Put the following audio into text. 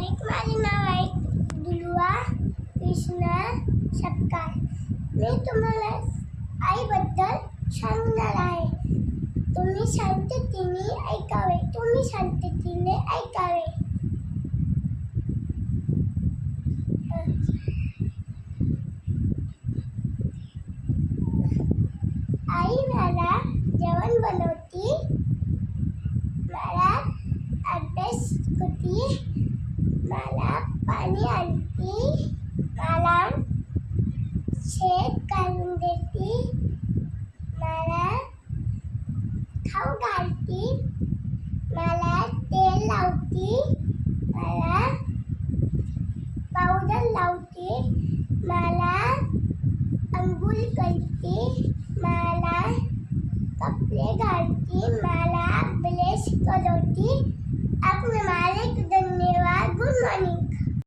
Morning. माझे नाव आहे दुलवा कृष्णा सपकाळ. मी तुम्हाला आईबद्दल सांगणार आहे. तुम्ही शांततेने ऐकावे. तुम्ही शांततेने ऐकावे. आई मला जेवण बनवते, मला अभ्यास करते, मला पाणी आणते, मला शेत काढून देते, मला खाऊ घालते, मला तेल लावते, मला पावडर लावते, मला अंघोळ करते, मला कपडे घालते, मला ब्रश करवते. आपले मालिक धन्यवाद. Good morning.